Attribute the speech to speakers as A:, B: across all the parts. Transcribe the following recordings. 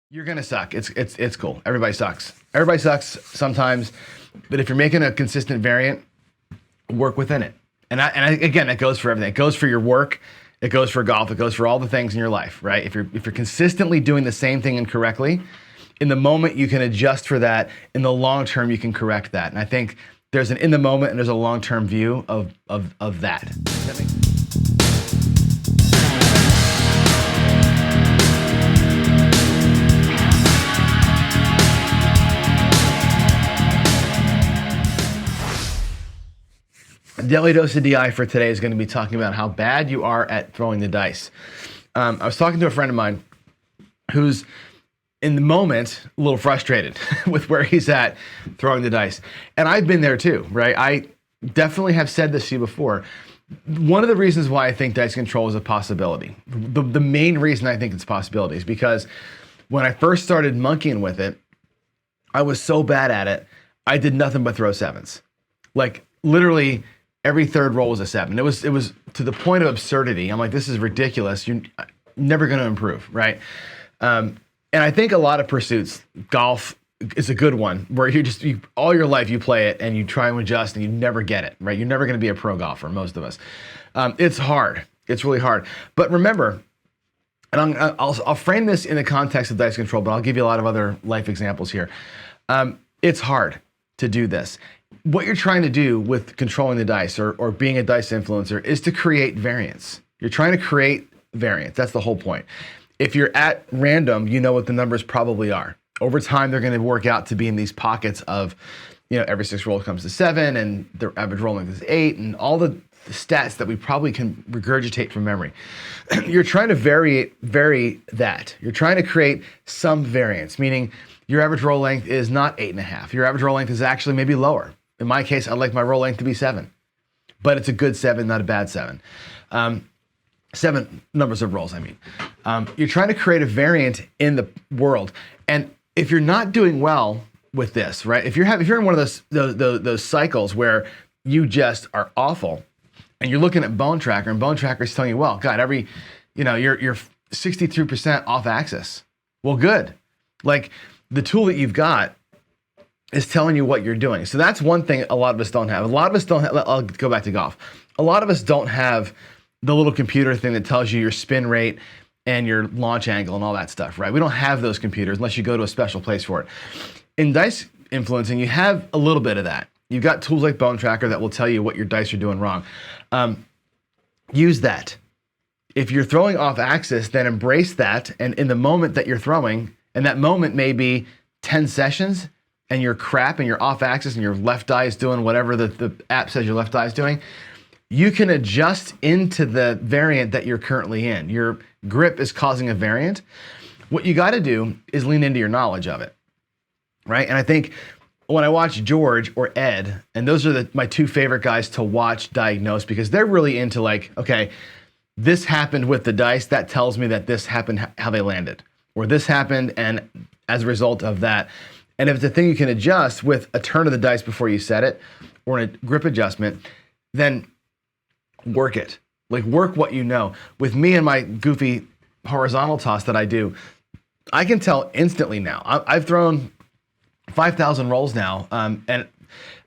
A: You're gonna suck. It's cool. Everybody sucks. Everybody sucks sometimes, but if you're making a consistent variant, work within it. Again, that goes for everything. It goes for your work. It goes for golf. It goes for all the things in your life, right? If you're consistently doing the same thing incorrectly, in the moment you can adjust for that. In the long term, you can correct that. And I think there's an in the moment and there's a long term view of that. Does that make sense? Daily dose of DI for today is going to be talking about how bad you are at throwing the dice. I was talking to a friend of mine who's in the moment a little frustrated with where he's at throwing the dice. And I've been there too, right? I definitely have said this to you before. One of the reasons why I think dice control is a possibility, the main reason I think it's a possibility is because when I first started monkeying with it, I was so bad at it, I did nothing but throw sevens. Like literally every third roll was a seven. It was to the point of absurdity. I'm like, this is ridiculous. You're never going to improve, right? And I think a lot of pursuits, golf is a good one, where all your life you play it and you try and adjust and you never get it, right? You're never going to be a pro golfer, most of us. It's hard. It's really hard. But remember, and I'll frame this in the context of dice control, but I'll give you a lot of other life examples here. It's hard to do this. What you're trying to do with controlling the dice or being a dice influencer is to create variance. You're trying to create variance. That's the whole point. If you're at random, you know what the numbers probably are. Over time, they're going to work out to be in these pockets of, every 6 rolls comes to 7 and the average roll length is 8 and all the stats that we probably can regurgitate from memory. You're trying to vary that. You're trying to create some variance, meaning your average roll length is not 8.5. Your average roll length is actually maybe lower. In my case, I'd like my roll length to be 7, but it's a good 7, not a bad 7. 7 numbers of rolls, I mean. You're trying to create a variant in the world. And if you're not doing well with this, right? If you're in one of those cycles where you just are awful and you're looking at Bone Tracker and Bone Tracker is telling you, well, God, you're 63% off axis. Well, good. Like the tool that you've got is telling you what you're doing. So that's one thing a lot of us don't have. A lot of us don't have, I'll go back to golf. A lot of us don't have the little computer thing that tells you your spin rate and your launch angle and all that stuff, right? We don't have those computers unless you go to a special place for it. In dice influencing, you have a little bit of that. You've got tools like Bone Tracker that will tell you what your dice are doing wrong. Use that. If you're throwing off axis, then embrace that. And in the moment that you're throwing, and that moment may be 10 sessions, and you're crap and you're off axis and your left eye is doing whatever the app says your left eye is doing, you can adjust into the variant that you're currently in. Your grip is causing a variant. What you got to do is lean into your knowledge of it, right? And I think when I watch George or Ed, and those are my 2 favorite guys to watch diagnose because they're really into like, okay, this happened with the dice. That tells me that this happened how they landed, or this happened and as a result of that. And if it's a thing you can adjust with a turn of the dice before you set it or a grip adjustment, then work it. Like work what you know. With me and my goofy horizontal toss that I do, I can tell instantly now. I've thrown 5,000 rolls now, and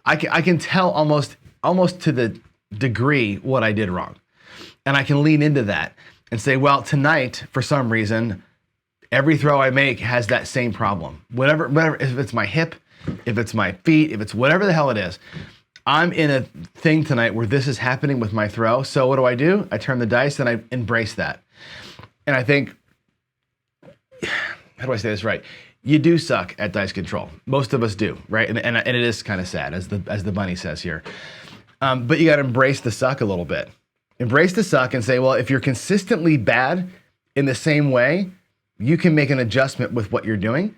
A: I can tell almost to the degree what I did wrong. And I can lean into that and say, well, tonight, for some reason, every throw I make has that same problem. Whatever, if it's my hip, if it's my feet, if it's whatever the hell it is, I'm in a thing tonight where this is happening with my throw. So what do? I turn the dice and I embrace that. And I think, how do I say this right? You do suck at dice control. Most of us do, right? And it is kind of sad, as the bunny says here. But you got to embrace the suck a little bit. Embrace the suck and say, well, if you're consistently bad in the same way, you can make an adjustment with what you're doing.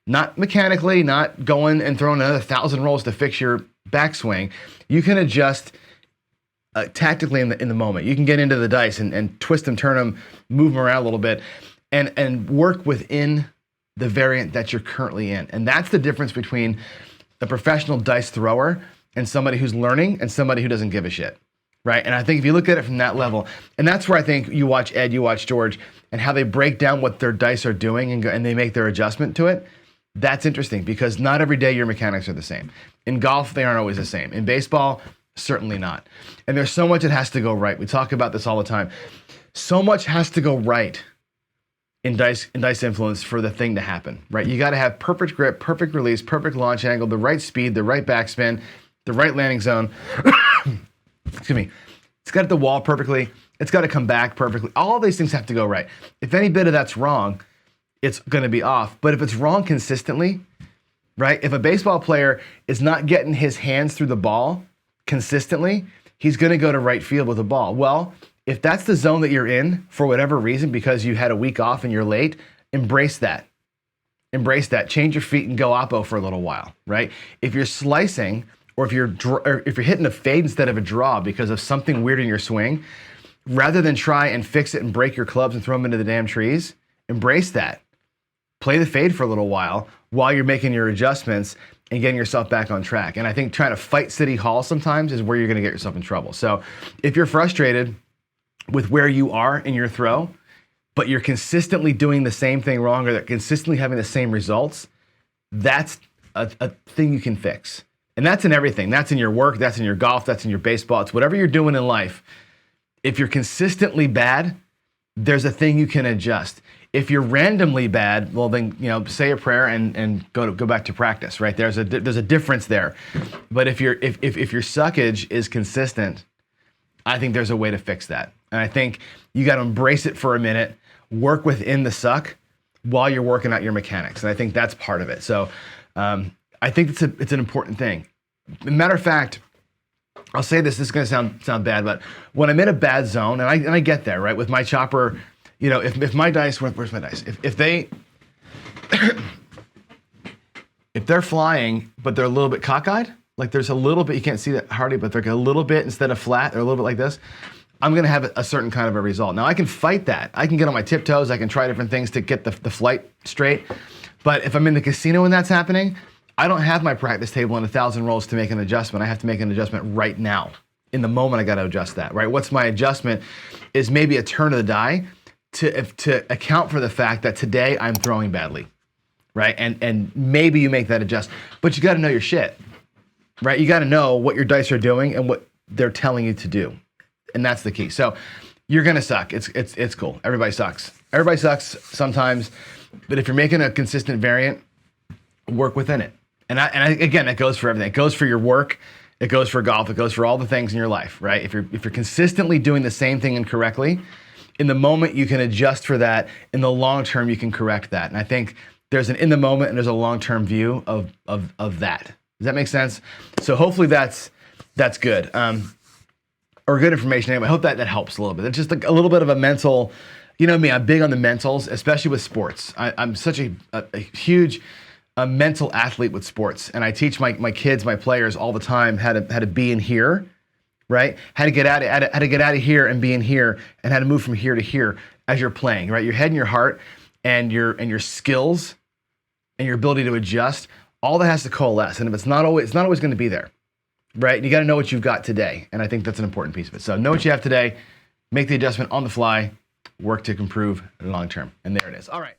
A: Not mechanically, not going and throwing another 1,000 rolls to fix your backswing. You can adjust tactically in the moment. You can get into the dice and twist them, turn them, move them around a little bit, and work within the variant that you're currently in. And that's the difference between a professional dice thrower and somebody who's learning and somebody who doesn't give a shit, right? And I think if you look at it from that level, and that's where I think you watch Ed, you watch George, and how they break down what their dice are doing and they make their adjustment to it, that's interesting because not every day your mechanics are the same. In golf, they aren't always the same. In baseball, certainly not. And there's so much that has to go right. We talk about this all the time. So much has to go right in dice influence for the thing to happen, right? You got to have perfect grip, perfect release, perfect launch angle, the right speed, the right backspin, the right landing zone. Excuse me. It's got to hit the wall perfectly. It's got to come back perfectly. All these things have to go right. If any bit of that's wrong, it's going to be off. But if it's wrong consistently, right? If a baseball player is not getting his hands through the ball consistently, he's going to go to right field with the ball. Well, if that's the zone that you're in for whatever reason, because you had a week off and you're late, embrace that. Embrace that. Change your feet and go oppo for a little while, right? If you're slicing or if you're hitting a fade instead of a draw because of something weird in your swing, rather than try and fix it and break your clubs and throw them into the damn trees, embrace that. Play the fade for a little while you're making your adjustments and getting yourself back on track. And I think trying to fight City Hall sometimes is where you're going to get yourself in trouble. So if you're frustrated with where you are in your throw, but you're consistently doing the same thing wrong or consistently having the same results, that's a thing you can fix. And that's in everything. That's in your work, that's in your golf, that's in your baseball. It's whatever you're doing in life. If you're consistently bad, there's a thing you can adjust. If you're randomly bad, well then, say a prayer and go back to practice, right? There's a difference there. But if your suckage is consistent, I think there's a way to fix that. And I think you got to embrace it for a minute, work within the suck while you're working out your mechanics. And I think that's part of it. So I think it's an important thing. Matter of fact, I'll say this is going to sound bad, but when I'm in a bad zone, and I get there, right? With my chopper, if my dice, where's my dice? If they're flying, but they're a little bit cockeyed, like there's a little bit, you can't see that hardly, but they're a little bit, instead of flat, they're a little bit like this, I'm going to have a certain kind of a result. Now I can fight that. I can get on my tiptoes. I can try different things to get the flight straight. But if I'm in the casino and that's happening, I don't have my practice table and 1,000 rolls to make an adjustment. I have to make an adjustment right now. In the moment, I got to adjust that, right? What's my adjustment is maybe a turn of the die to account for the fact that today I'm throwing badly, right? And maybe you make that adjust, but you got to know your shit, right? You got to know what your dice are doing and what they're telling you to do. And that's the key. So you're going to suck. It's cool. Everybody sucks. Everybody sucks sometimes, but if you're making a consistent variant, work within it. And again, it goes for everything. It goes for your work. It goes for golf. It goes for all the things in your life, right? If you're consistently doing the same thing incorrectly, in the moment you can adjust for that. In the long term, you can correct that. And I think there's an in the moment and there's a long-term view of that. Does that make sense? So hopefully that's good. Or good information anyway. I hope that helps a little bit. It's just like a little bit of a mental, me, I'm big on the mentals, especially with sports. I'm such a huge mental athlete with sports. And I teach my kids, my players all the time how to be in here, right? How to get out of here and be in here and how to move from here to here as you're playing, right? Your head and your heart and your skills and your ability to adjust, all that has to coalesce. And if it's not always going to be there. Right? You got to know what you've got today. And I think that's an important piece of it. So know what you have today, make the adjustment on the fly, work to improve long term. And there it is. All right.